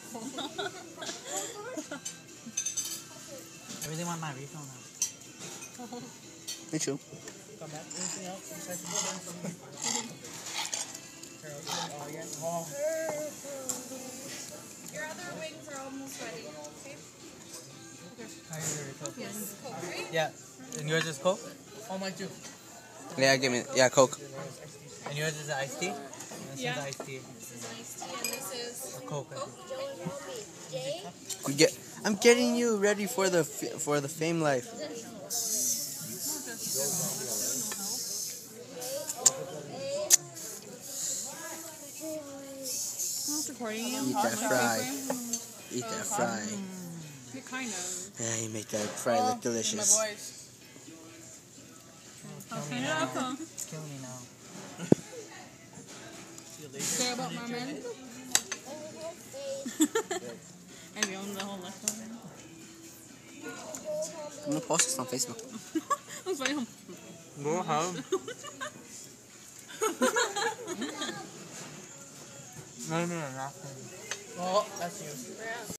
I really want my refill now. Me too. Come back. Anything else besides the oh, yeah. Oh. Your other wings are almost ready. Okay. Yes. Coke, right? Yeah. And yours is Coke? Oh, mine too. Yeah, give me. Yeah, Coke. And yours is an iced tea? This Yeah. is iced tea. This is an iced tea and this is A Coke. I'm getting you ready for the fame life. I'm recording you. Eat that fry. Eat that fry. You kind of. Yeah, you make that fry look delicious. My voice. I'll clean it up. It's killing me now. Care about my men? And you own the whole leftover. I'm gonna post this on Facebook. That's funny. Go home. No, nothing. Oh, that's you. Yeah.